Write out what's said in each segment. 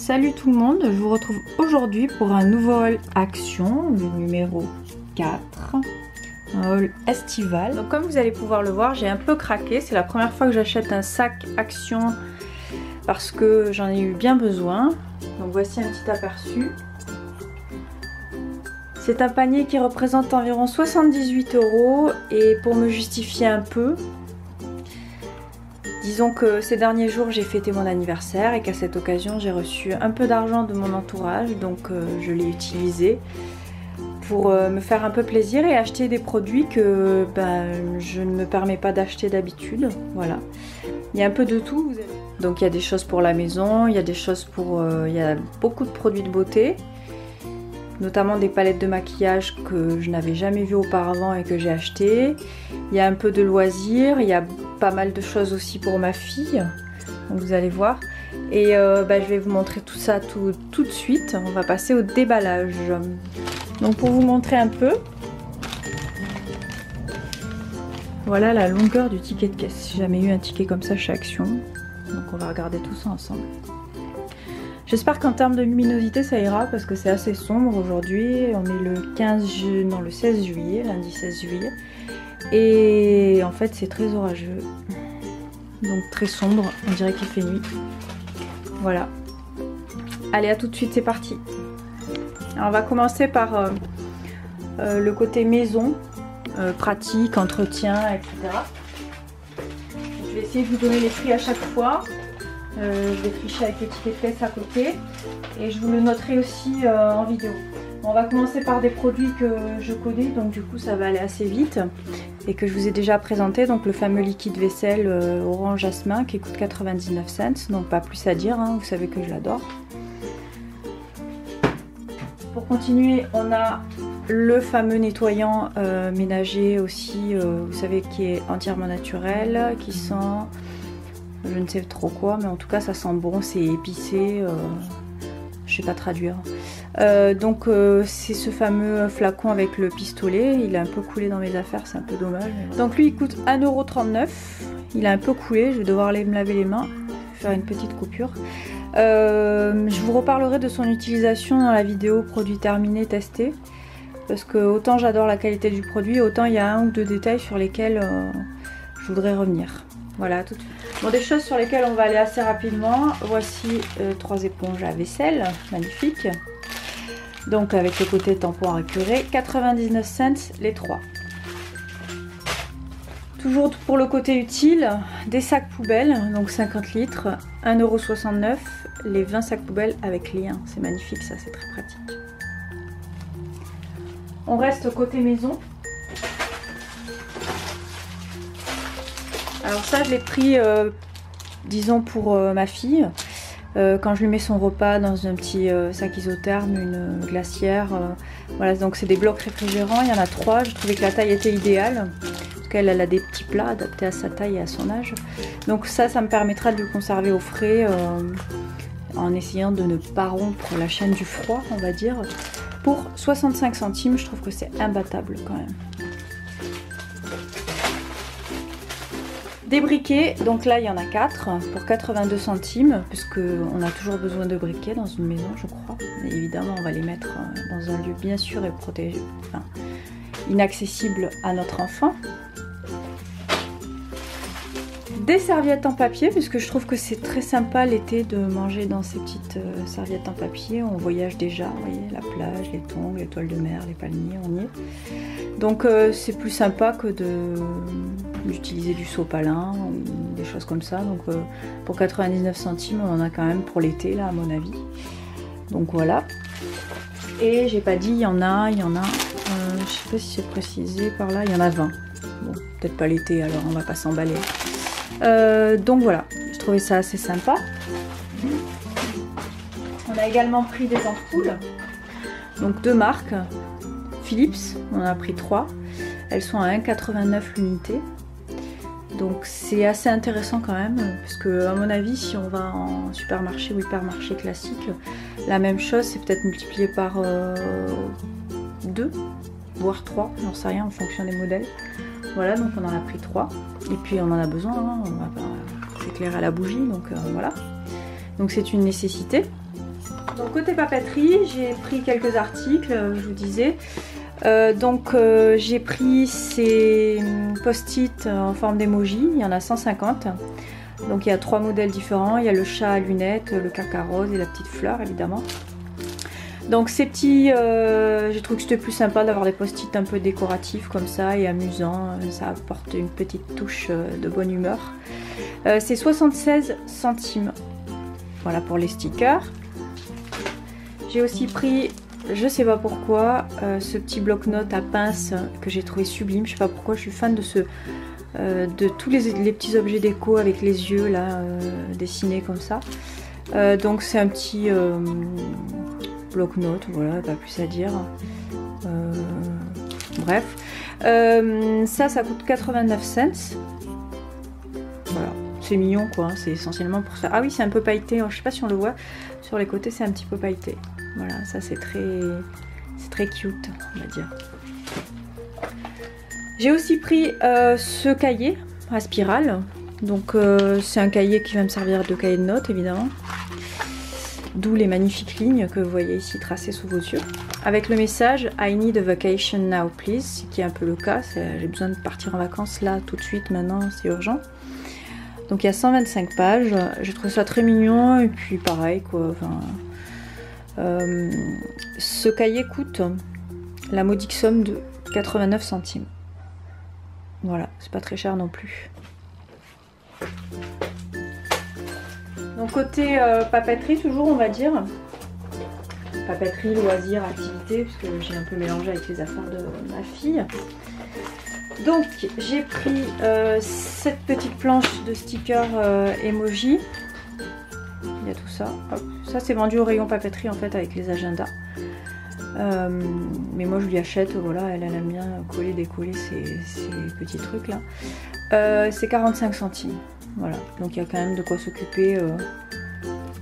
Salut tout le monde, je vous retrouve aujourd'hui pour un nouveau haul Action, le numéro 4, un haul estival. Donc comme vous allez pouvoir le voir, j'ai un peu craqué, c'est la première fois que j'achète un sac Action parce que j'en ai eu bien besoin. Donc voici un petit aperçu. C'est un panier qui représente environ 78 € et pour me justifier un peu, disons que ces derniers jours j'ai fêté mon anniversaire et qu'à cette occasion j'ai reçu un peu d'argent de mon entourage, donc je l'ai utilisé pour me faire un peu plaisir et acheter des produits que je ne me permets pas d'acheter d'habitude. Voilà, il y a un peu de tout. Donc il y a des choses pour la maison, il y a des choses pour... il y a beaucoup de produits de beauté, notamment des palettes de maquillage que je n'avais jamais vues auparavant et que j'ai acheté. Il y a un peu de loisirs, il y a pas mal de choses aussi pour ma fille, donc vous allez voir. Et je vais vous montrer tout ça tout de suite. On va passer au déballage. Donc pour vous montrer un peu, voilà la longueur du ticket de caisse. J'ai jamais eu un ticket comme ça chez Action, donc on va regarder tout ça ensemble. J'espère qu'en termes de luminosité ça ira parce que c'est assez sombre aujourd'hui. On est le 16 juillet, lundi 16 juillet. Et en fait c'est très orageux. Donc très sombre, on dirait qu'il fait nuit. Voilà. Allez, à tout de suite, c'est parti. Alors on va commencer par le côté maison, pratique, entretien, etc. Je vais essayer de vous donner les prix à chaque fois. Je vais tricher avec les tickets de caisse à côté et je vous le noterai aussi en vidéo. Bon, on va commencer par des produits que je connais, donc du coup ça va aller assez vite et que je vous ai déjà présenté. Donc le fameux liquide vaisselle orange jasmin qui coûte 99 cents, donc pas plus à dire, hein, vous savez que je l'adore. Pour continuer, on a le fameux nettoyant ménager aussi, vous savez, qui est entièrement naturel, qui sent... je ne sais trop quoi, mais en tout cas ça sent bon, c'est épicé, je sais pas traduire. C'est ce fameux flacon avec le pistolet, il a un peu coulé dans mes affaires, c'est un peu dommage. Donc lui il coûte 1,39 €, il a un peu coulé, je vais devoir aller me laver les mains, faire une petite coupure. Je vous reparlerai de son utilisation dans la vidéo produit terminé testé, parce que autant j'adore la qualité du produit, autant il y a un ou deux détails sur lesquels je voudrais revenir. Voilà, tout de suite. Bon, des choses sur lesquelles on va aller assez rapidement. Voici 3 éponges à vaisselle, magnifiques. Donc avec le côté tampon à récurer, 99 cents les 3. Toujours pour le côté utile, des sacs poubelles, donc 50 litres, 1,69 €, les 20 sacs poubelles avec lien. C'est magnifique, ça, c'est très pratique. On reste côté maison. Alors ça je l'ai pris disons pour ma fille, quand je lui mets son repas dans un petit sac isotherme, une glacière, voilà, donc c'est des blocs réfrigérants, il y en a 3, je trouvais que la taille était idéale, parce qu'elle a des petits plats adaptés à sa taille et à son âge, donc ça me permettra de le conserver au frais, en essayant de ne pas rompre la chaîne du froid, on va dire. Pour 65 centimes, je trouve que c'est imbattable quand même. Des briquets, donc là il y en a 4 pour 82 centimes, puisque on a toujours besoin de briquets dans une maison, je crois. Mais évidemment, on va les mettre dans un lieu bien sûr et protégé, enfin, inaccessible à notre enfant. Des serviettes en papier, puisque je trouve que c'est très sympa l'été de manger dans ces petites serviettes en papier. On voyage déjà, vous voyez, la plage, les tongs, les toiles de mer, les palmiers, on y est. Donc c'est plus sympa que d'utiliser du sopalin ou des choses comme ça. Donc pour 99 centimes, on en a quand même pour l'été, là, à mon avis. Donc voilà. Et j'ai pas dit, il y en a, je sais pas si c'est précisé par là, il y en a 20. Bon, peut-être pas l'été, alors on va pas s'emballer. Donc voilà, je trouvais ça assez sympa. On a également pris des ampoules, donc 2 marques, Philips, on en a pris 3, elles sont à 1,89 € l'unité, donc c'est assez intéressant quand même, parce que à mon avis si on va en supermarché ou hypermarché classique, la même chose c'est peut-être multiplié par 2, voire 3, j'en sais rien en fonction des modèles. Voilà, donc on en a pris 3. Et puis on en a besoin, hein, on va pas s'éclairer à la bougie, donc voilà. Donc c'est une nécessité. Donc côté papeterie, j'ai pris quelques articles, je vous disais. J'ai pris ces post-it en forme d'emoji, il y en a 150. Donc il y a 3 modèles différents, il y a le chat à lunettes, le caca rose et la petite fleur évidemment. Donc ces petits, j'ai trouvé que c'était plus sympa d'avoir des post-it un peu décoratifs comme ça et amusants, ça apporte une petite touche de bonne humeur. C'est 76 centimes, voilà pour les stickers. J'ai aussi pris, je sais pas pourquoi, ce petit bloc-notes à pince que j'ai trouvé sublime, je sais pas pourquoi, je suis fan de tous les petits objets déco avec les yeux là, dessinés comme ça. Donc c'est un petit... bloc-notes, voilà, pas plus à dire. Bref. Ça coûte 89 cents. Voilà, c'est mignon quoi, c'est essentiellement pour ça. Ah oui, c'est un peu pailleté, je sais pas si on le voit, sur les côtés c'est un petit peu pailleté. Voilà, ça c'est très cute, on va dire. J'ai aussi pris ce cahier à spirale. Donc c'est un cahier qui va me servir de cahier de notes évidemment. D'où les magnifiques lignes que vous voyez ici tracées sous vos yeux. Avec le message I need a vacation now please, qui est un peu le cas. J'ai besoin de partir en vacances là tout de suite, maintenant c'est urgent. Donc il y a 125 pages. J'ai trouvé ça très mignon et puis pareil quoi. Enfin, ce cahier coûte la modique somme de 89 centimes. Voilà, c'est pas très cher non plus. Donc côté papeterie toujours on va dire, papeterie, loisirs, activités, puisque j'ai un peu mélangé avec les affaires de ma fille. Donc j'ai pris cette petite planche de stickers emoji, il y a tout ça. Hop. Ça c'est vendu au rayon papeterie en fait avec les agendas. Mais moi je lui achète, voilà, elle aime bien coller, décoller ces petits trucs là. C'est 45 centimes. Voilà, donc il y a quand même de quoi s'occuper,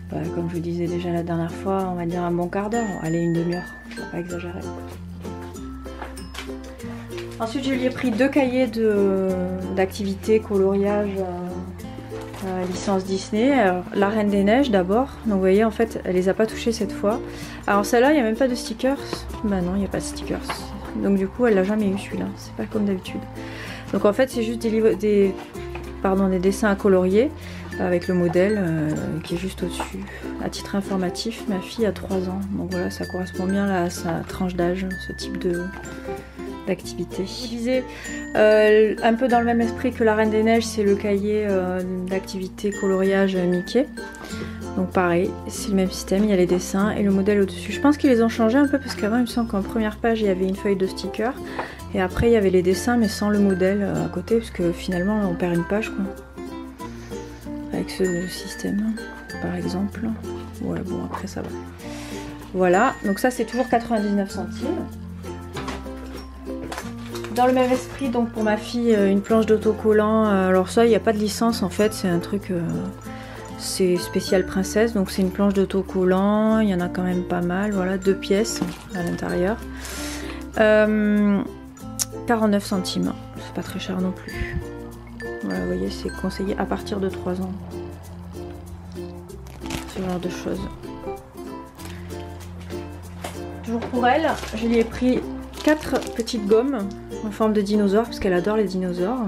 comme je vous disais déjà la dernière fois, on va dire un bon quart d'heure, allez une demi-heure, faut pas exagérer. Ensuite je lui ai pris 2 cahiers d'activités, coloriage, licence Disney. Alors, la Reine des Neiges d'abord, donc vous voyez en fait elle les a pas touchées cette fois. Alors celle-là il n'y a même pas de stickers, bah non il n'y a pas de stickers, donc du coup elle l'a jamais eu celui-là, c'est pas comme d'habitude. Donc en fait c'est juste des dessins à colorier avec le modèle qui est juste au-dessus. À titre informatif, ma fille a 3 ans, donc voilà, ça correspond bien là, à sa tranche d'âge, ce type d'activité. Je disais, un peu dans le même esprit que la Reine des Neiges, c'est le cahier d'activité coloriage Mickey. Donc pareil, c'est le même système, il y a les dessins et le modèle au-dessus. Je pense qu'ils les ont changés un peu parce qu'avant il me semble qu'en première page il y avait une feuille de sticker. Et après il y avait les dessins mais sans le modèle à côté parce que finalement on perd une page quoi. Avec ce système par exemple. Ouais bon après ça va. Voilà, donc ça c'est toujours 99 centimes. Dans le même esprit donc pour ma fille une planche d'autocollant. Alors ça il n'y a pas de licence en fait, c'est un truc... c'est spécial princesse, donc c'est une planche d'autocollant, il y en a quand même pas mal, voilà, 2 pièces à l'intérieur. 49 centimes, c'est pas très cher non plus. Voilà, vous voyez, c'est conseillé à partir de 3 ans. Ce genre de choses. Toujours pour elle, je lui ai pris 4 petites gommes en forme de dinosaure, parce qu'elle adore les dinosaures.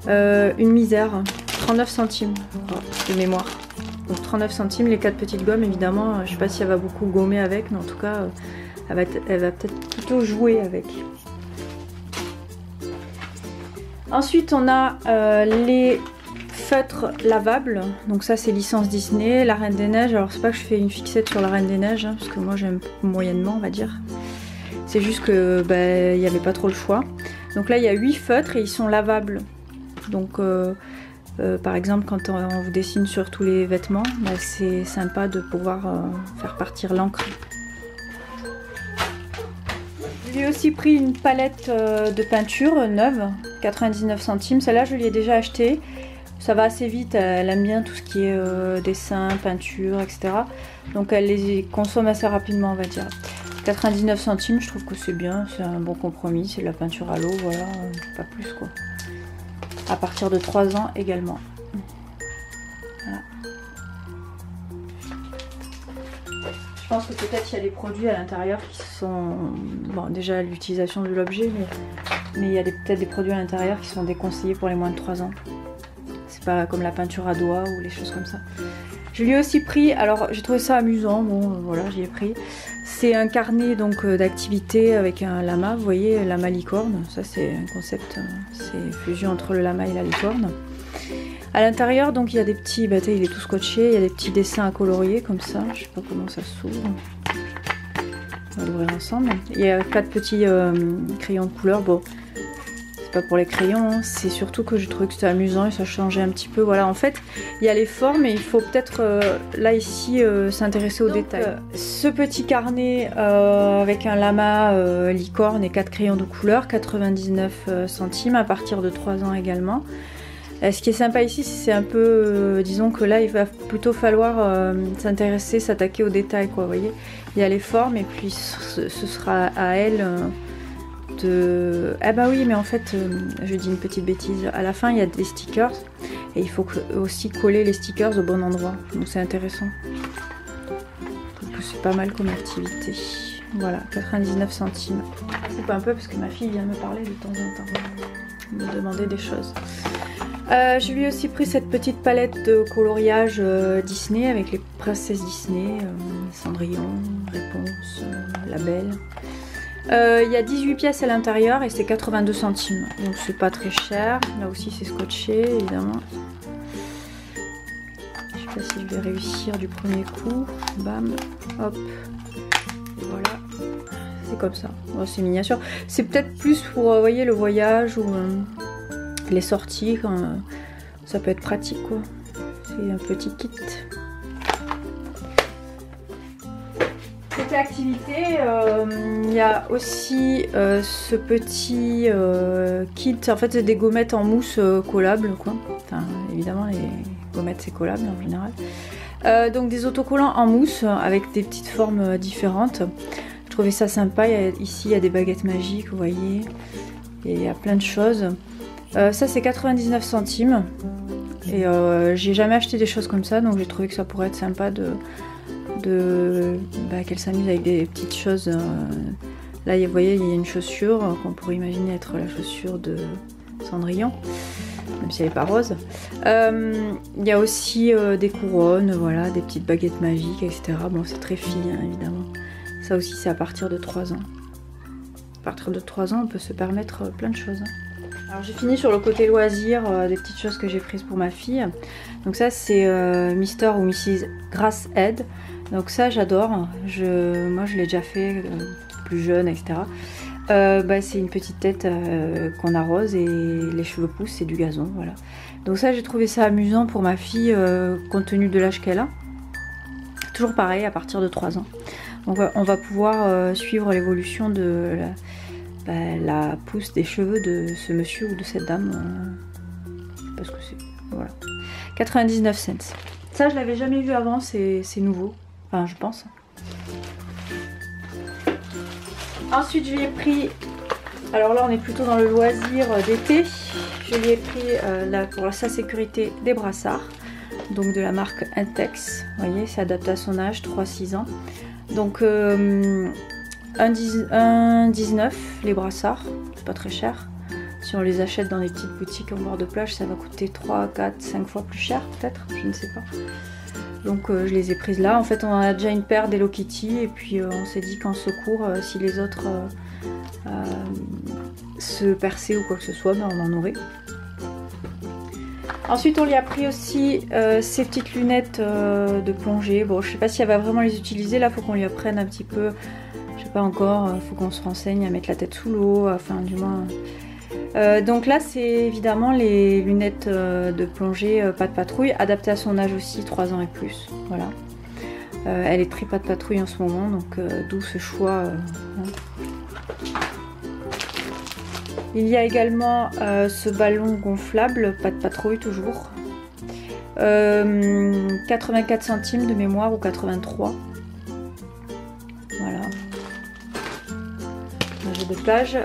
Une misère, 39 centimes de mémoire. Donc 39 centimes, les 4 petites gommes, évidemment, je sais pas si elle va beaucoup gommer avec, mais en tout cas, elle va peut-être plutôt jouer avec. Ensuite, on a les feutres lavables. Donc ça, c'est licence Disney, la Reine des Neiges. Alors c'est pas que je fais une fixette sur la Reine des Neiges, hein, parce que moi j'aime moyennement, on va dire. C'est juste que il n'y avait pas trop le choix. Donc là, il y a 8 feutres et ils sont lavables. Donc par exemple, quand on vous dessine sur tous les vêtements, c'est sympa de pouvoir faire partir l'encre. J'ai aussi pris une palette de peinture neuve, 99 centimes. Celle-là, je l'ai déjà achetée. Ça va assez vite, elle aime bien tout ce qui est dessin, peinture, etc. Donc elle les consomme assez rapidement, on va dire. 99 centimes, je trouve que c'est bien, c'est un bon compromis, c'est de la peinture à l'eau, voilà, pas plus quoi. À partir de 3 ans également. Voilà. Je pense que peut-être il y a des produits à l'intérieur qui sont... Bon, déjà l'utilisation de l'objet, mais il y a peut-être des produits à l'intérieur qui sont déconseillés pour les moins de 3 ans. C'est pas comme la peinture à doigts ou les choses comme ça. Je lui ai aussi pris, alors j'ai trouvé ça amusant, bon voilà, j'y ai pris. C'est un carnet donc d'activité avec un lama, vous voyez, lama licorne. Ça c'est un concept, c'est fusion entre le lama et la licorne. À l'intérieur donc il y a des petits, bah, il est tout scotché, il y a des petits dessins à colorier comme ça, je sais pas comment ça s'ouvre. On va l'ouvrir ensemble. Il y a 4 petits crayons de couleur, bon. Pas pour les crayons, hein. C'est surtout que j'ai trouvé que c'était amusant et ça changeait un petit peu. Voilà, en fait, il y a les formes et il faut peut-être, là ici, s'intéresser aux détails. Ce petit carnet avec un lama licorne et 4 crayons de couleur, 99 centimes à partir de 3 ans également. Ce qui est sympa ici, c'est un peu, disons que là, il va plutôt falloir s'intéresser, s'attaquer aux détails, quoi, vous voyez. Il y a les formes et puis ce sera à elle... Ah bah oui, mais en fait, je dis une petite bêtise. À la fin, il y a des stickers et il faut aussi coller les stickers au bon endroit. Donc c'est intéressant. C'est pas mal comme activité. Voilà, 99 centimes. Je coupe un peu parce que ma fille vient me parler de temps en temps, me demander des choses. Je lui ai aussi pris cette petite palette de coloriage Disney avec les princesses Disney, Cendrillon, Réponse, La Belle. Il y a 18 pièces à l'intérieur et c'est 82 centimes, donc c'est pas très cher. Là aussi c'est scotché évidemment. Je sais pas si je vais réussir du premier coup. Bam, hop, et voilà. C'est comme ça. Oh, c'est miniature. C'est peut-être plus pour voyez, le voyage ou les sorties. Quand, ça peut être pratique quoi. C'est un petit kit. Côté activité, il y a aussi ce petit kit, en fait c'est des gommettes en mousse collables quoi. Enfin évidemment les gommettes c'est collable en général. Donc des autocollants en mousse avec des petites formes différentes. Je trouvais ça sympa, ici il y a des baguettes magiques vous voyez, et il y a plein de choses. Ça c'est 99 centimes et j'ai jamais acheté des choses comme ça donc j'ai trouvé que ça pourrait être sympa qu'elle s'amuse avec des petites choses. Là vous voyez il y a une chaussure qu'on pourrait imaginer être la chaussure de Cendrillon, même si elle n'est pas rose. Il y a aussi des couronnes, voilà, des petites baguettes magiques, etc. Bon c'est très fille hein, évidemment. Ça aussi c'est à partir de 3 ans. À partir de 3 ans on peut se permettre plein de choses. Alors j'ai fini sur le côté loisir, des petites choses que j'ai prises pour ma fille. Donc ça c'est Mr ou Mrs Grasshead. Donc ça j'adore, moi je l'ai déjà fait plus jeune etc. C'est une petite tête qu'on arrose et les cheveux poussent, c'est du gazon, voilà. Donc ça j'ai trouvé ça amusant pour ma fille compte tenu de l'âge qu'elle a. Toujours pareil à partir de 3 ans. Donc on va pouvoir suivre l'évolution de la pousse des cheveux de ce monsieur ou de cette dame. Parce que c'est... voilà. 99 cents. Ça je l'avais jamais vu avant, c'est nouveau. Enfin je pense. Ensuite je lui ai pris, alors là on est plutôt dans le loisir d'été, je lui ai pris pour sa sécurité des brassards, donc de la marque Intex, vous voyez c'est adapté à son âge, 3-6 ans. Donc 1,19 les brassards, c'est pas très cher. Si on les achète dans les petites boutiques en bord de plage ça va coûter 3, 4, 5 fois plus cher peut-être, je ne sais pas. Donc je les ai prises là. En fait on en a déjà une paire d'Hello Kitty et puis on s'est dit qu'en secours si les autres se perçaient ou quoi que ce soit, on en aurait. Ensuite on lui a pris aussi ces petites lunettes de plongée. Bon je sais pas si elle va vraiment les utiliser là, faut qu'on lui apprenne un petit peu. Je sais pas encore, faut qu'on se renseigne à mettre la tête sous l'eau, enfin du moins... donc là c'est évidemment les lunettes de plongée pas de patrouille, adaptées à son âge aussi, 3 ans et plus, voilà. Elle est très pas de patrouille en ce moment, donc d'où ce choix. Il y a également ce ballon gonflable, pas de patrouille toujours. 84 centimes de mémoire ou 83. Voilà. Jeu de plage.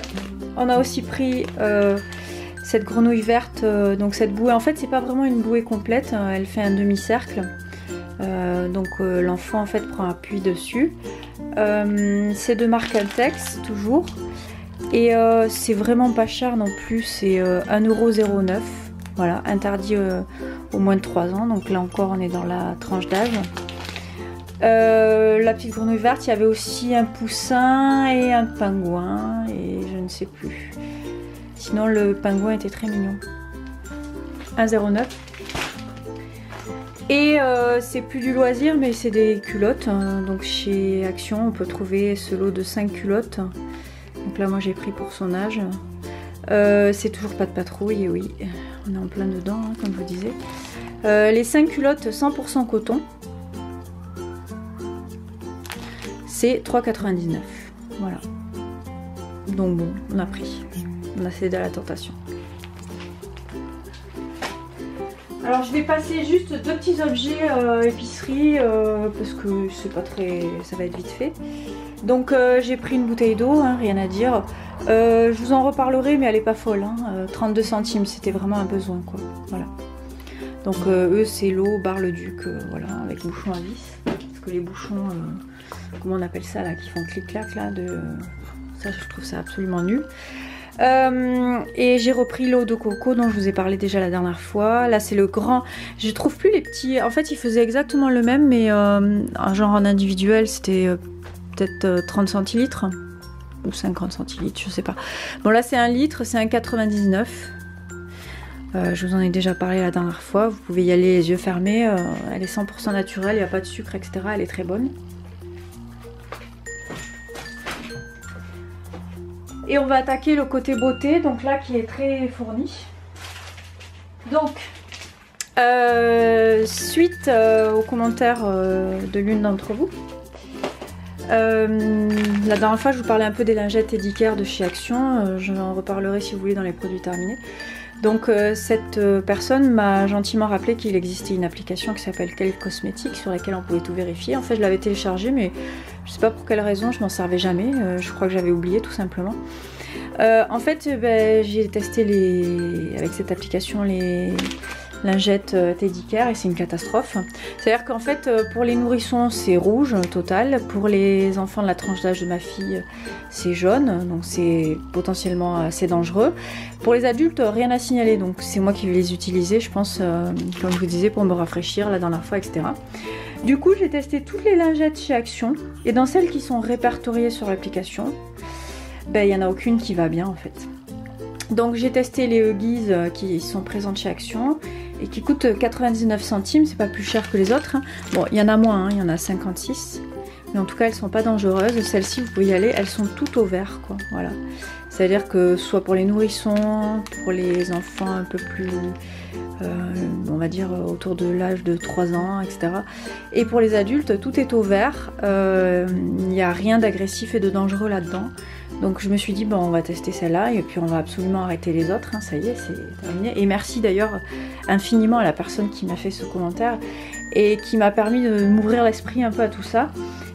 On a aussi pris cette grenouille verte, donc cette bouée. En fait, c'est pas vraiment une bouée complète, elle fait un demi-cercle. Donc l'enfant en fait prend appui dessus. C'est de marque Altex toujours. Et c'est vraiment pas cher non plus, c'est 1,09 €. Voilà, interdit au moins de 3 ans. Donc là encore on est dans la tranche d'âge. La petite grenouille verte, il y avait aussi un poussin et un pingouin et je ne sais plus. Sinon le pingouin était très mignon. 1,09 €. Et c'est plus du loisir mais c'est des culottes. Donc chez Action on peut trouver ce lot de 5 culottes. Donc là moi j'ai pris pour son âge. C'est toujours pas de patrouille, et oui, on est en plein dedans hein, comme je vous disais. Les 5 culottes 100% coton. C'est 3,99 €. Voilà. Donc bon, on a pris. On a cédé à la tentation. Alors je vais passer juste 2 petits objets épicerie parce que c'est pas très, ça va être vite fait. Donc j'ai pris une bouteille d'eau, hein, rien à dire. Je vous en reparlerai mais elle est pas folle. Hein, 32 centimes, c'était vraiment un besoin quoi. Voilà. Donc eux c'est l'eau Bar-le-Duc, voilà, avec bouchon à vis. Parce que les bouchons, comment on appelle ça là, qui font clic-clac là, ça je trouve ça absolument nul. Et j'ai repris l'eau de coco dont je vous ai parlé déjà la dernière fois. Là c'est le grand, je trouve plus les petits. En fait il faisait exactement le même mais genre en individuel c'était peut-être 30 centilitres ou 50 centilitres, je sais pas. Bon là c'est 1 litre, c'est 1,99 €. Je vous en ai déjà parlé la dernière fois. Vous pouvez y aller les yeux fermés. Elle est 100% naturelle, il n'y a pas de sucre etc. Elle est très bonne. Et on va attaquer le côté beauté, donc là qui est très fourni. Donc, suite aux commentaires de l'une d'entre vous. La dernière fois je vous parlais un peu des lingettes Teddy Care de chez Action. Je en reparlerai si vous voulez dans les produits terminés. Donc cette personne m'a gentiment rappelé qu'il existait une application qui s'appelle Quel Cosmétique sur laquelle on pouvait tout vérifier. En fait je l'avais téléchargée mais je sais pas pour quelle raison, je m'en servais jamais. Je crois que j'avais oublié tout simplement. En fait j'ai testé avec cette application les lingettes Teddy Care et c'est une catastrophe. C'est-à-dire qu'en fait pour les nourrissons c'est rouge total, pour les enfants de la tranche d'âge de ma fille c'est jaune, donc c'est potentiellement assez dangereux. Pour les adultes rien à signaler, donc c'est moi qui vais les utiliser je pense, comme je vous disais, pour me rafraîchir la dernière fois etc. Du coup j'ai testé toutes les lingettes chez Action et dans celles qui sont répertoriées sur l'application, il n'y en a aucune qui va bien en fait. Donc j'ai testé les Huggies qui sont présentes chez Action et qui coûtent 99 centimes, c'est pas plus cher que les autres. Hein. Bon, il y en a moins, hein, il y en a 56. Mais en tout cas, elles sont pas dangereuses. Celles-ci, vous pouvez y aller, elles sont toutes au vert, quoi. Voilà. C'est-à-dire que soit pour les nourrissons, pour les enfants un peu plus, on va dire autour de l'âge de 3 ans, etc. Et pour les adultes, tout est au vert. Il n'y a rien d'agressif et de dangereux là-dedans. Donc je me suis dit bon on va tester celle-là et puis on va absolument arrêter les autres, hein, ça y est c'est terminé. Et merci d'ailleurs infiniment à la personne qui m'a fait ce commentaire et qui m'a permis de m'ouvrir l'esprit un peu à tout ça.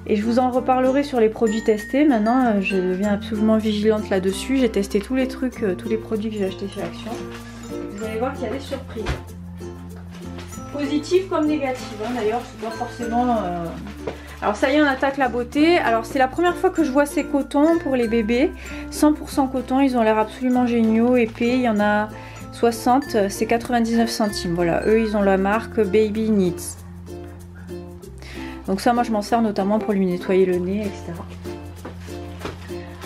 Et je vous en reparlerai sur les produits testés. Maintenant je deviens absolument vigilante là-dessus. J'ai testé tous les trucs, tous les produits que j'ai achetés chez Action. Vous allez voir qu'il y a des surprises. Positives comme négatives, hein, d'ailleurs c'est pas forcément... Alors ça y est, on attaque la beauté. Alors c'est la première fois que je vois ces cotons pour les bébés. 100% coton, ils ont l'air absolument géniaux, épais. Il y en a 60, c'est 99 centimes. Voilà, eux ils ont la marque Baby Needs. Donc ça moi je m'en sers notamment pour lui nettoyer le nez, etc.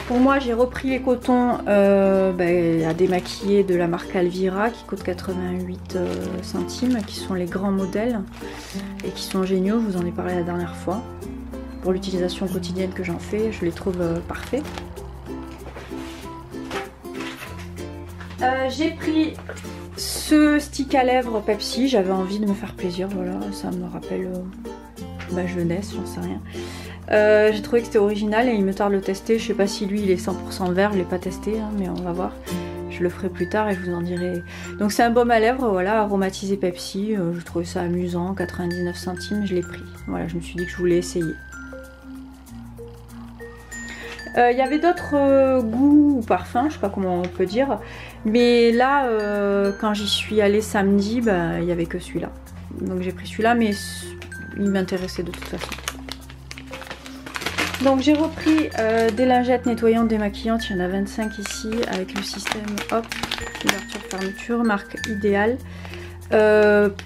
Pour moi j'ai repris les cotons à démaquiller de la marque Alvira qui coûte 88 centimes, qui sont les grands modèles et qui sont géniaux, je vous en ai parlé la dernière fois. Pour l'utilisation quotidienne que j'en fais, je les trouve parfaits. J'ai pris ce stick à lèvres Pepsi, j'avais envie de me faire plaisir, voilà, ça me rappelle ma jeunesse, j'en sais rien. J'ai trouvé que c'était original et il me tarde de le tester. Je sais pas si lui il est 100% vert, je l'ai pas testé hein, mais on va voir. Je le ferai plus tard et je vous en dirai. Donc c'est un baume à lèvres, voilà, aromatisé Pepsi. Je trouvais ça amusant, 99 centimes, je l'ai pris. Voilà, je me suis dit que je voulais essayer. Il y avait d'autres goûts ou parfums, je sais pas comment on peut dire. Mais là, quand j'y suis allée samedi, il n'y avait que celui-là. Donc j'ai pris celui-là, mais il m'intéressait de toute façon. Donc j'ai repris des lingettes nettoyantes démaquillantes, il y en a 25 ici avec le système hop, ouverture fermeture, marque Idéal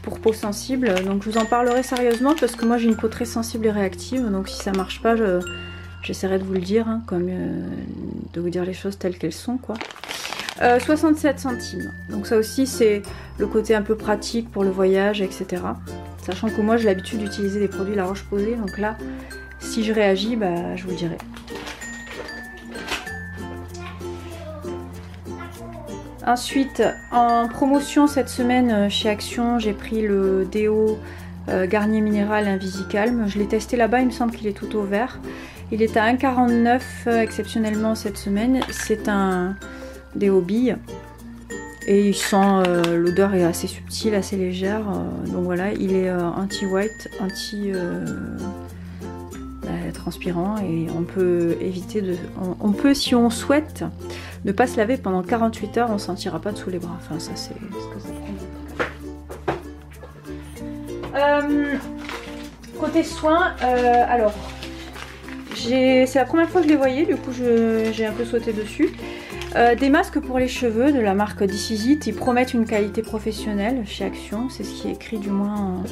pour peau sensible. Donc je vous en parlerai sérieusement parce que moi j'ai une peau très sensible et réactive, donc si ça marche pas j'essaierai de vous le dire, hein, comme de vous dire les choses telles qu'elles sont quoi. 67 centimes, donc ça aussi c'est le côté un peu pratique pour le voyage, etc. Sachant que moi j'ai l'habitude d'utiliser des produits La Roche-Posay, donc là si je réagis, bah, je vous le dirai. Ensuite, en promotion cette semaine chez Action, j'ai pris le déo Garnier Minéral Invisicalme. Je l'ai testé là-bas, il me semble qu'il est tout au vert. Il est à 1,49 exceptionnellement cette semaine. C'est un déo bille. Et il sent, l'odeur est assez subtile, assez légère. Donc voilà, il est anti-white, transpirant et on peut éviter de... On peut, si on souhaite, ne pas se laver pendant 48 heures, on ne sentira pas dessous les bras. Enfin, ça, c'est ce que ça prend. Côté soins, alors, c'est la première fois que je les voyais, du coup, j'ai un peu sauté dessus. Des masques pour les cheveux de la marque This Is It, ils promettent une qualité professionnelle chez Action, c'est ce qui est écrit du moins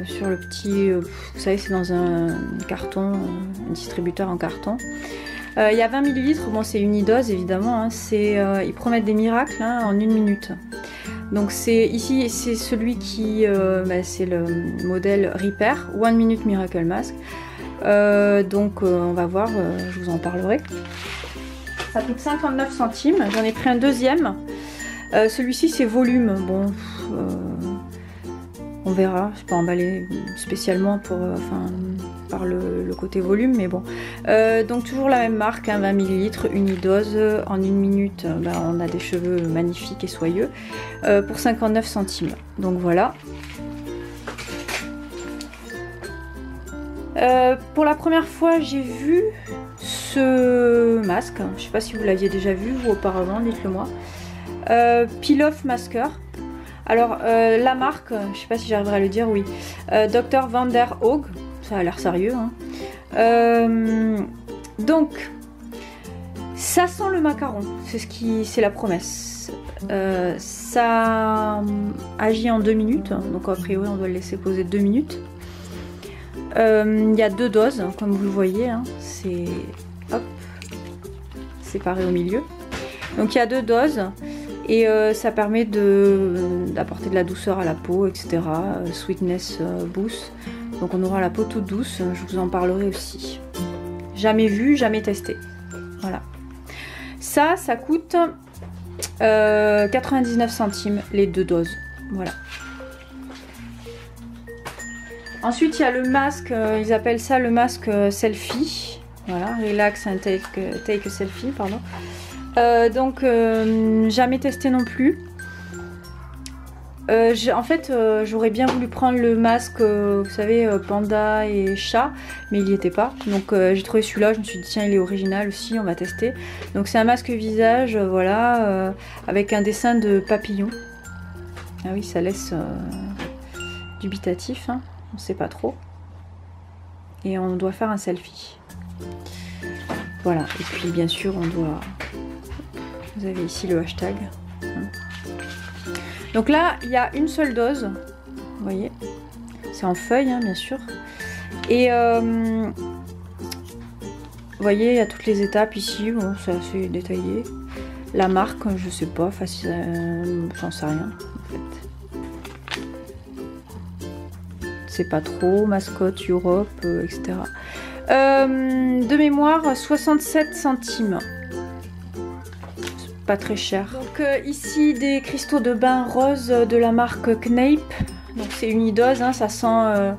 sur le petit, vous savez c'est dans un carton, un distributeur en carton. Il y a 20 ml, bon c'est unidose évidemment, hein, ils promettent des miracles hein, en 1 minute. Donc ici c'est celui qui, c'est le modèle Repair, 1 Minute Miracle Mask. Donc on va voir, je vous en parlerai. Ça coûte 59 centimes, j'en ai pris un deuxième. Celui-ci c'est volume, bon... on verra, je peux emballer spécialement par le côté volume, mais bon. Donc toujours la même marque, hein, 20 ml, unidose. En 1 minute, on a des cheveux magnifiques et soyeux pour 59 centimes. Donc voilà. Pour la première fois, j'ai vu ce masque. Je ne sais pas si vous l'aviez déjà vu, vous auparavant, dites-le moi. Peel Off Masker. Alors la marque, je ne sais pas si j'arriverai à le dire, oui, Dr Van der Hoog, ça a l'air sérieux. Hein. Donc, ça sent le macaron, c'est la promesse. Ça agit en 2 minutes, donc a priori on doit le laisser poser 2 minutes. Il y a 2 doses, comme vous le voyez, hein, c'est hop, séparé au milieu. Donc il y a 2 doses. Et ça permet d'apporter de la douceur à la peau, etc. Sweetness boost. Donc on aura la peau toute douce, je vous en parlerai aussi. Jamais vu, jamais testé. Voilà. Ça coûte 99 centimes les 2 doses. Voilà. Ensuite il y a le masque, ils appellent ça le masque selfie. Voilà, relax and take a selfie, pardon. Donc jamais testé non plus. En fait j'aurais bien voulu prendre le masque vous savez panda et chat, mais il n'y était pas, donc j'ai trouvé celui-là, je me suis dit tiens il est original aussi, on va tester. Donc c'est un masque visage, voilà, avec un dessin de papillon. Ah oui, ça laisse dubitatif, hein, on sait pas trop, et on doit faire un selfie, voilà. Et puis bien sûr on doit... Vous avez ici le hashtag. Donc là, il y a une seule dose. Vous voyez, c'est en feuille, hein, bien sûr. Et vous voyez, il y a toutes les étapes ici. Bon, c'est assez détaillé. La marque, je sais pas, j'en sais rien en fait. C'est pas trop. Mascotte Europe, etc. De mémoire, 67 centimes. Pas très cher. Donc ici des cristaux de bain rose de la marque Knape. Donc c'est unidose, hein, ça sent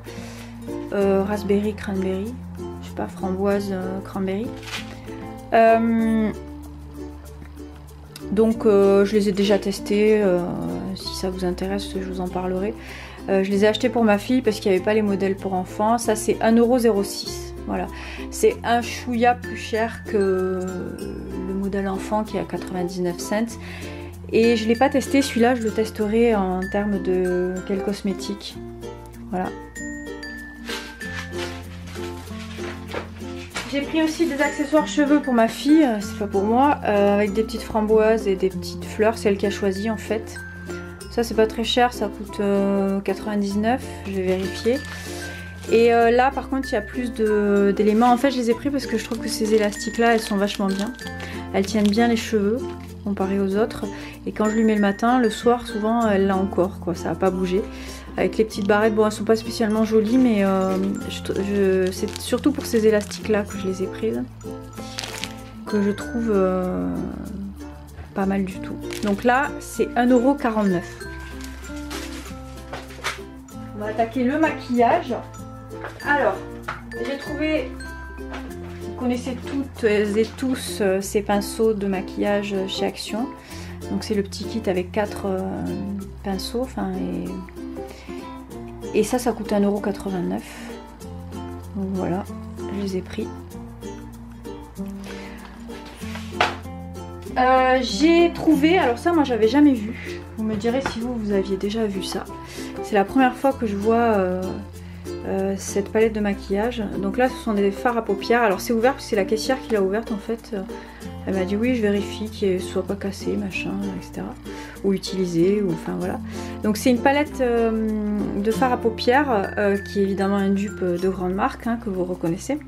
raspberry, cranberry. Je sais pas, framboise, cranberry. Donc je les ai déjà testés. Si ça vous intéresse, je vous en parlerai. Je les ai achetés pour ma fille parce qu'il n'y avait pas les modèles pour enfants. Ça c'est 1,06 €. Voilà, c'est un chouïa plus cher que le modèle enfant qui est à 99 cents. Et je ne l'ai pas testé, celui-là je le testerai en termes de quel cosmétique. Voilà. J'ai pris aussi des accessoires cheveux pour ma fille, c'est pas pour moi, avec des petites framboises et des petites fleurs, c'est elle qui a choisi en fait. Ça c'est pas très cher, ça coûte 99, je vais vérifier. Et là par contre il y a plus d'éléments, en fait je les ai pris parce que je trouve que ces élastiques là elles sont vachement bien. Elles tiennent bien les cheveux comparé aux autres, et quand je lui mets le matin, le soir souvent elle l'a encore quoi, ça va pas bouger. Avec les petites barrettes, bon elles sont pas spécialement jolies, mais c'est surtout pour ces élastiques là que je les ai prises, que je trouve pas mal du tout. Donc là c'est 1,49 €. On va attaquer le maquillage. Alors j'ai trouvé, vous connaissez toutes et tous ces pinceaux de maquillage chez Action. Donc c'est le petit kit avec 4 pinceaux, enfin et ça coûte 1,89 €. Donc voilà, je les ai pris. J'ai trouvé, alors ça moi j'avais jamais vu, vous me direz si vous aviez déjà vu ça. C'est la première fois que je vois cette palette de maquillage. Donc là ce sont des fards à paupières, alors c'est ouvert parce que c'est la caissière qui l'a ouverte en fait. Elle m'a dit oui je vérifie qu'il ne soit pas cassé machin etc, ou utilisé, ou enfin voilà. Donc c'est une palette de fards à paupières qui est évidemment un dupe de grande marque hein, que vous reconnaissez.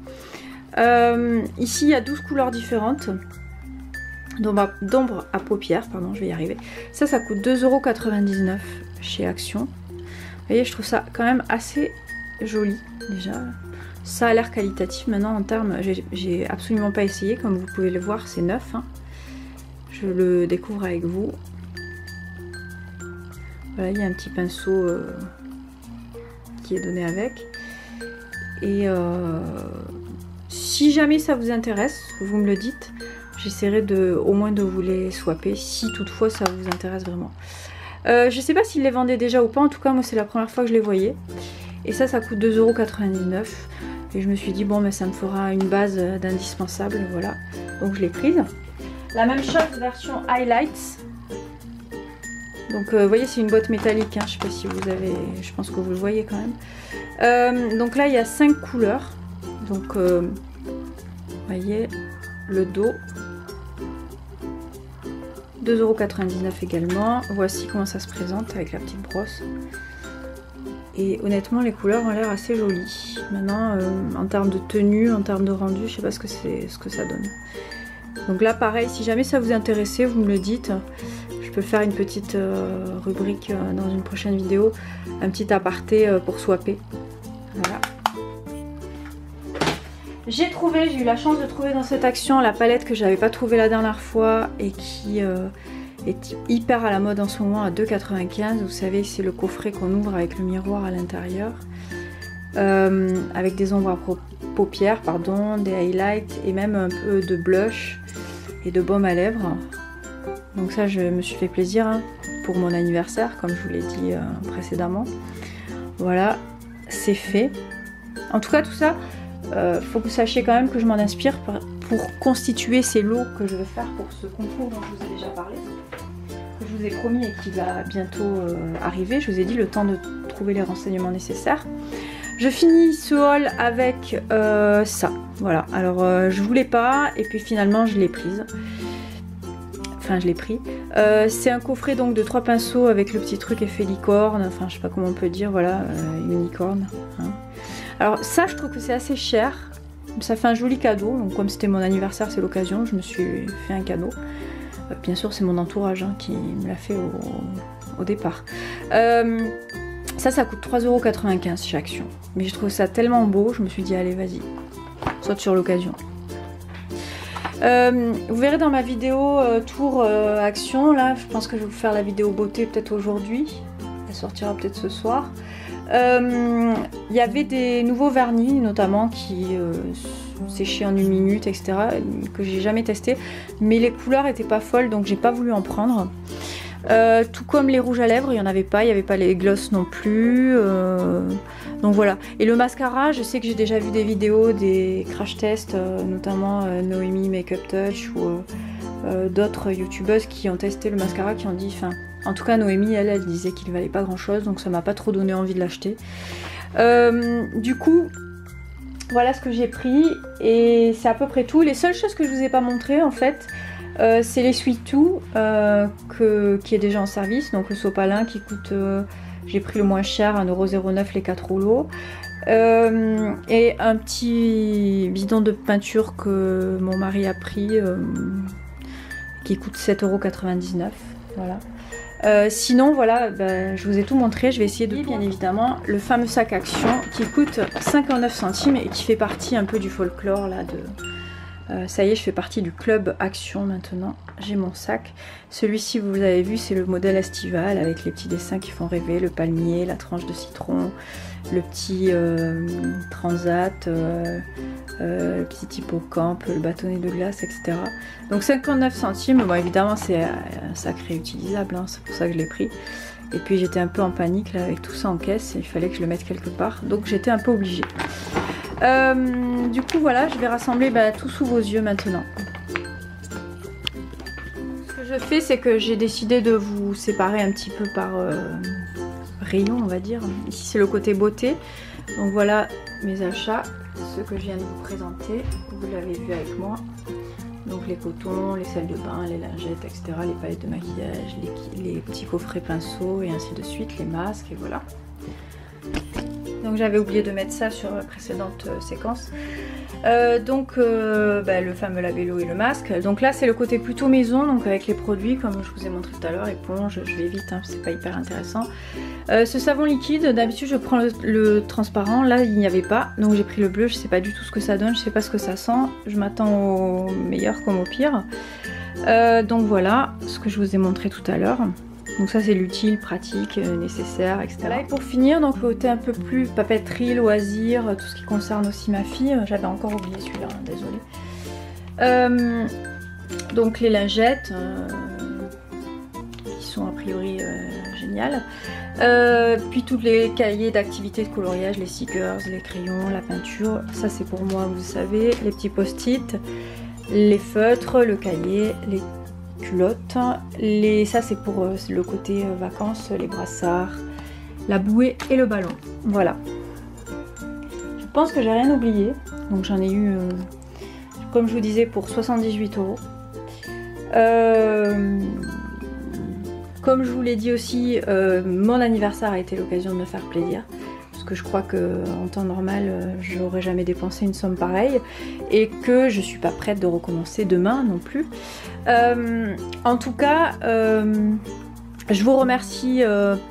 Ici il y a 12 couleurs différentes d'ombre à paupières, pardon je vais y arriver. Ça coûte 2,99 € chez Action. Vous voyez, je trouve ça quand même assez joli déjà. Ça a l'air qualitatif. Maintenant en termes, j'ai absolument pas essayé, comme vous pouvez le voir c'est neuf hein. Je le découvre avec vous. Voilà, il y a un petit pinceau qui est donné avec. Et si jamais ça vous intéresse, vous me le dites, j'essaierai au moins de vous les swapper si toutefois ça vous intéresse vraiment. Je sais pas s'ils les vendaient déjà ou pas, en tout cas moi c'est la première fois que je les voyais. Et ça coûte 2,99 €. Et je me suis dit bon mais ça me fera une base d'indispensable, voilà. Donc je l'ai prise. La même chose version highlights. Donc vous voyez c'est une boîte métallique, hein. Je sais pas si vous avez, je pense que vous le voyez quand même. Donc là il y a 5 couleurs. Donc vous voyez le dos. 2,99 € également. Voici comment ça se présente avec la petite brosse. Et honnêtement les couleurs ont l'air assez jolies. Maintenant en termes de tenue, en termes de rendu, je sais pas ce que ça donne. Donc là pareil, si jamais ça vous intéressait, vous me le dites. Je peux faire une petite rubrique dans une prochaine vidéo, un petit aparté pour swapper. Voilà. J'ai eu la chance de trouver dans cette Action la palette que j'avais pas trouvée la dernière fois et qui est hyper à la mode en ce moment à 2,95 €. Vous savez, c'est le coffret qu'on ouvre avec le miroir à l'intérieur, avec des ombres à paupières, pardon, des highlights et même un peu de blush et de baume à lèvres. Donc ça, je me suis fait plaisir hein, pour mon anniversaire, comme je vous l'ai dit précédemment. Voilà, c'est fait. En tout cas, tout ça, faut que vous sachiez quand même que je m'en inspire pour constituer ces lots que je vais faire pour ce concours dont je vous ai déjà parlé, que je vous ai promis et qui va bientôt arriver. Je vous ai dit le temps de trouver les renseignements nécessaires. Je finis ce haul avec ça. Voilà, alors je voulais pas et puis finalement je l'ai prise. Enfin je l'ai pris. C'est un coffret donc de 3 pinceaux avec le petit truc effet licorne, enfin je sais pas comment on peut dire, voilà, unicorne. Hein. Alors ça je trouve que c'est assez cher, ça fait un joli cadeau, donc comme c'était mon anniversaire c'est l'occasion, je me suis fait un cadeau. Bien sûr c'est mon entourage hein, qui me l'a fait au départ. Ça coûte 3,95 € chez Action, mais je trouve ça tellement beau, je me suis dit allez vas-y, saute sur l'occasion. Vous verrez dans ma vidéo tour Action, là je pense que je vais vous faire la vidéo beauté peut-être aujourd'hui, elle sortira peut-être ce soir. Il y avait des nouveaux vernis notamment qui séchaient en 1 minute etc, que j'ai jamais testé, mais les couleurs étaient pas folles donc j'ai pas voulu en prendre. Tout comme les rouges à lèvres, il n'y en avait pas, il n'y avait pas les gloss non plus, donc voilà. Et le mascara, je sais que j'ai déjà vu des vidéos, des crash tests, notamment Noémie Makeup Touch ou d'autres youtubeuses qui ont testé le mascara, qui ont dit, enfin, en tout cas Noémie, elle disait qu'il valait pas grand chose, donc ça m'a pas trop donné envie de l'acheter. Du coup, Voilà ce que j'ai pris et c'est à peu près tout. Les seules choses que je vous ai pas montré en fait, c'est l'essuie-tout qui est déjà en service. Donc le sopalin qui coûte, j'ai pris le moins cher, 1,09 € les 4 rouleaux. Et un petit bidon de peinture que mon mari a pris qui coûte 7,99 €. Voilà. Sinon voilà, je vous ai tout montré. Je vais essayer de bien évidemment le fameux sac Action qui coûte 59 centimes et qui fait partie un peu du folklore là de... ça y est, je fais partie du club Action maintenant. J'ai mon sac. Celui-ci, vous avez vu, c'est le modèle estival avec les petits dessins qui font rêver, le palmier, la tranche de citron, le petit transat, le petit hippocampe, le bâtonnet de glace, etc. Donc 59 centimes, bon évidemment c'est un sac réutilisable, hein, c'est pour ça que je l'ai pris. Et puis j'étais un peu en panique là avec tout ça en caisse, il fallait que je le mette quelque part, donc j'étais un peu obligée. Du coup voilà, je vais rassembler tout sous vos yeux maintenant. Ce que je fais, c'est que j'ai décidé de vous séparer un petit peu par rayon, on va dire. Ici c'est le côté beauté, donc voilà mes achats, ceux que je viens de vous présenter, vous l'avez vu avec moi. Donc les cotons, les sels de bain, les lingettes, etc., les palettes de maquillage, les petits coffrets pinceaux et ainsi de suite, les masques et voilà. Donc j'avais oublié de mettre ça sur la précédente séquence. Le fameux lave-vélo et le masque. Donc là c'est le côté plutôt maison, donc avec les produits comme je vous ai montré tout à l'heure, éponge, je vais vite, hein, c'est pas hyper intéressant. Ce savon liquide, d'habitude je prends le transparent, là il n'y avait pas, donc j'ai pris le bleu, je sais pas du tout ce que ça donne, je sais pas ce que ça sent, je m'attends au meilleur comme au pire. Donc voilà ce que je vous ai montré tout à l'heure. Donc ça c'est l'utile, pratique, nécessaire, etc. Voilà, et pour finir, donc le côté un peu plus papeterie, loisir, tout ce qui concerne aussi ma fille. J'avais encore oublié celui-là, désolée. Donc les lingettes, qui sont a priori géniales. Puis tous les cahiers d'activités de coloriage, les stickers, les crayons, la peinture. Ça c'est pour moi, vous savez, les petits post-it, les feutres, le cahier, les culottes, ça c'est pour le côté vacances, les brassards, la bouée et le ballon. Voilà. Je pense que j'ai rien oublié. Donc j'en ai eu, comme je vous disais, pour 78 €. Comme je vous l'ai dit aussi, mon anniversaire a été l'occasion de me faire plaisir. Parce que je crois qu'en temps normal, j'aurais jamais dépensé une somme pareille. Et que je suis pas prête de recommencer demain non plus. En tout cas, je vous remercie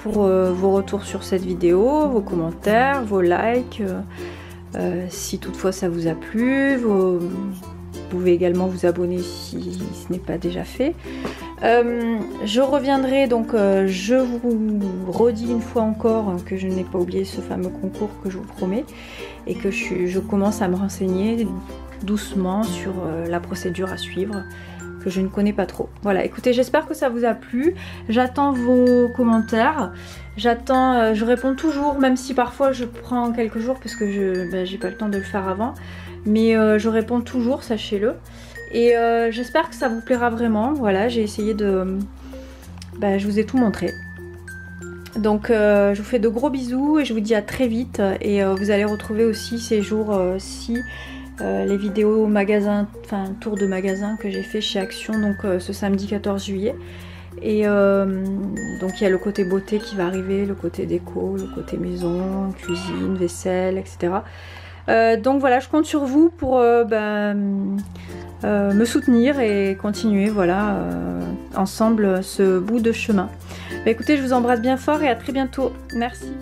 pour vos retours sur cette vidéo, vos commentaires, vos likes. Si toutefois ça vous a plu, vous pouvez également vous abonner si ce n'est pas déjà fait. Je reviendrai, donc je vous redis une fois encore que je n'ai pas oublié ce fameux concours que je vous promets et que je commence à me renseigner doucement sur la procédure à suivre que je ne connais pas trop. Voilà, écoutez, j'espère que ça vous a plu. J'attends vos commentaires. Je réponds toujours, même si parfois je prends quelques jours parce que j'ai pas le temps de le faire avant. Mais je réponds toujours, sachez-le. Et j'espère que ça vous plaira vraiment. Voilà, j'ai essayé de... je vous ai tout montré. Donc je vous fais de gros bisous et je vous dis à très vite. Et vous allez retrouver aussi ces jours-ci les vidéos magasin, enfin tour de magasin que j'ai fait chez Action, donc ce samedi 14 juillet. Et donc il y a le côté beauté qui va arriver, le côté déco, le côté maison, cuisine, vaisselle, etc. Donc voilà, je compte sur vous pour me soutenir et continuer voilà ensemble ce bout de chemin. Écoutez, je vous embrasse bien fort et à très bientôt. Merci.